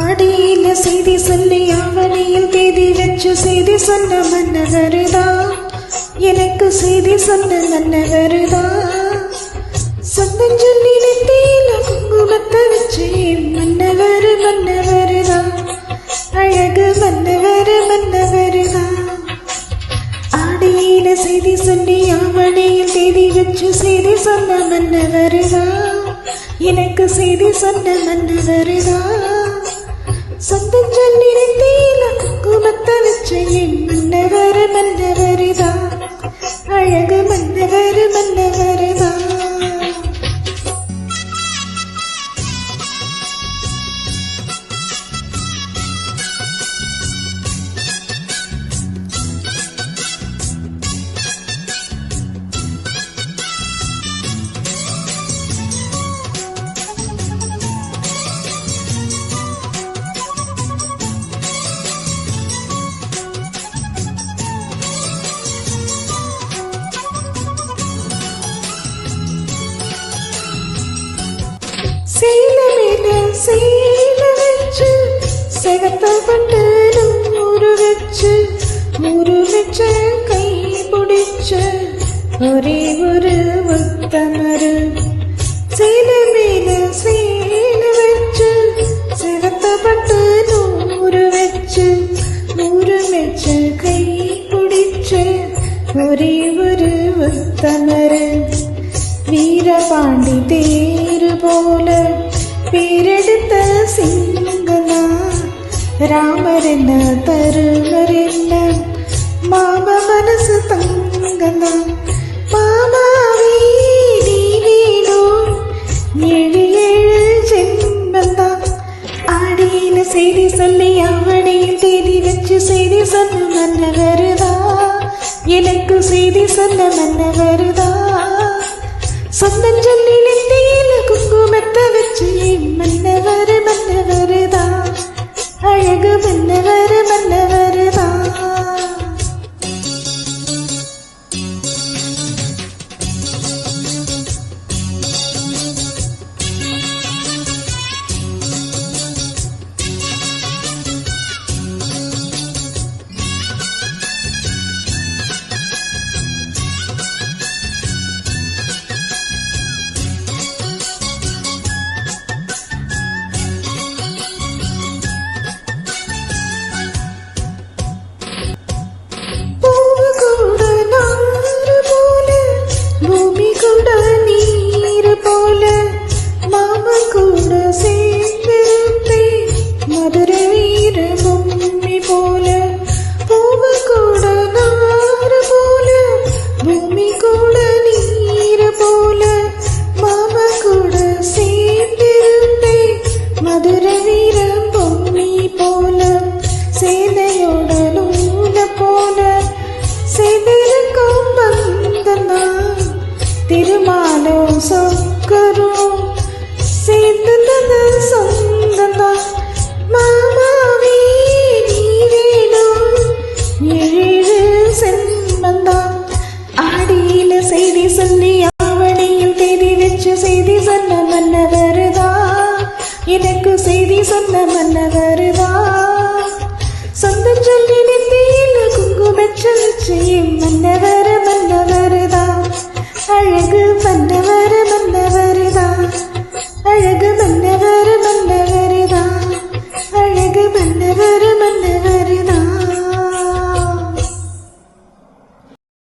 ஆடியில செய்தி சொல்லி ஆவணியில் தேதி வச்சு செய்தி சொன்ன மன்னவருதா, எனக்கு செய்தி சொன்ன மன்னவருதா. சொந்தம் சொல்லி நெத்தியில குங்குமத்தை வச்சு மன்னவரு மன்னவருதா, அழகு மன்னவரு மன்னவருதா. ஆடியில செய்தி சொல்லி ஆவணியில் தேதி வச்சு செய்தி சொன்ன மன்னவருதா, எனக்கு செய்தி சொன்ன மன்னவருதா. சொந்தம் சொல்லி நெத்தியில குங்குமத்தை வச்சு மன்னவரு மன்னவருதா, அழகு மன்னவரு மன்னவருதா. சேல மேல சேல வச்சு செகத்தப்பட்டு நூறு வச்சு கை பிடிச்ச ஒரே ஒரு உத்தமரு. சேல மேல சேல வச்சு செகத்தப்பட்டு நூறு வச்சு கை பிடிச்ச ஒரே ஒரு உத்தமரு. வீரபாண்டி தேரு போல பேரெடுத்த சிங்கனா, ராமர் என்ன தருமர் என்ன மாம மனசு தங்கனா. மாமாவே நீ வேணும் 7 ஜென்மந்தா. ஆடியில செய்தி சொல்லி ஆவணியில் தேதி வச்சு செய்தி சொன்ன மன்னவருதா, எனக்கு செய்தி சொன்ன மன்னவருதா. சொந்தம் சொல்லி நெத்தியில குங்குமத்தை வச்சு மன்னவரு மன்னவருதா, அழகு மன்னவரு மன்னவருதா. திருமாலும் சொக்கரும் சேர்ந்தது சொந்தந்தா. மாமாவே நீ வேணும் 7 சென்மந்தா. ஆடியில செய்தி சொல்லி ஆவணியில் தேதி வச்சு செய்தி சொன்ன மன்னவருதா, எனக்கு செய்தி சொன்ன மன்னவருதா. சொந்தம் சொல்லி நெத்தியில குங்குமத்தை வச்சு மன்னவர்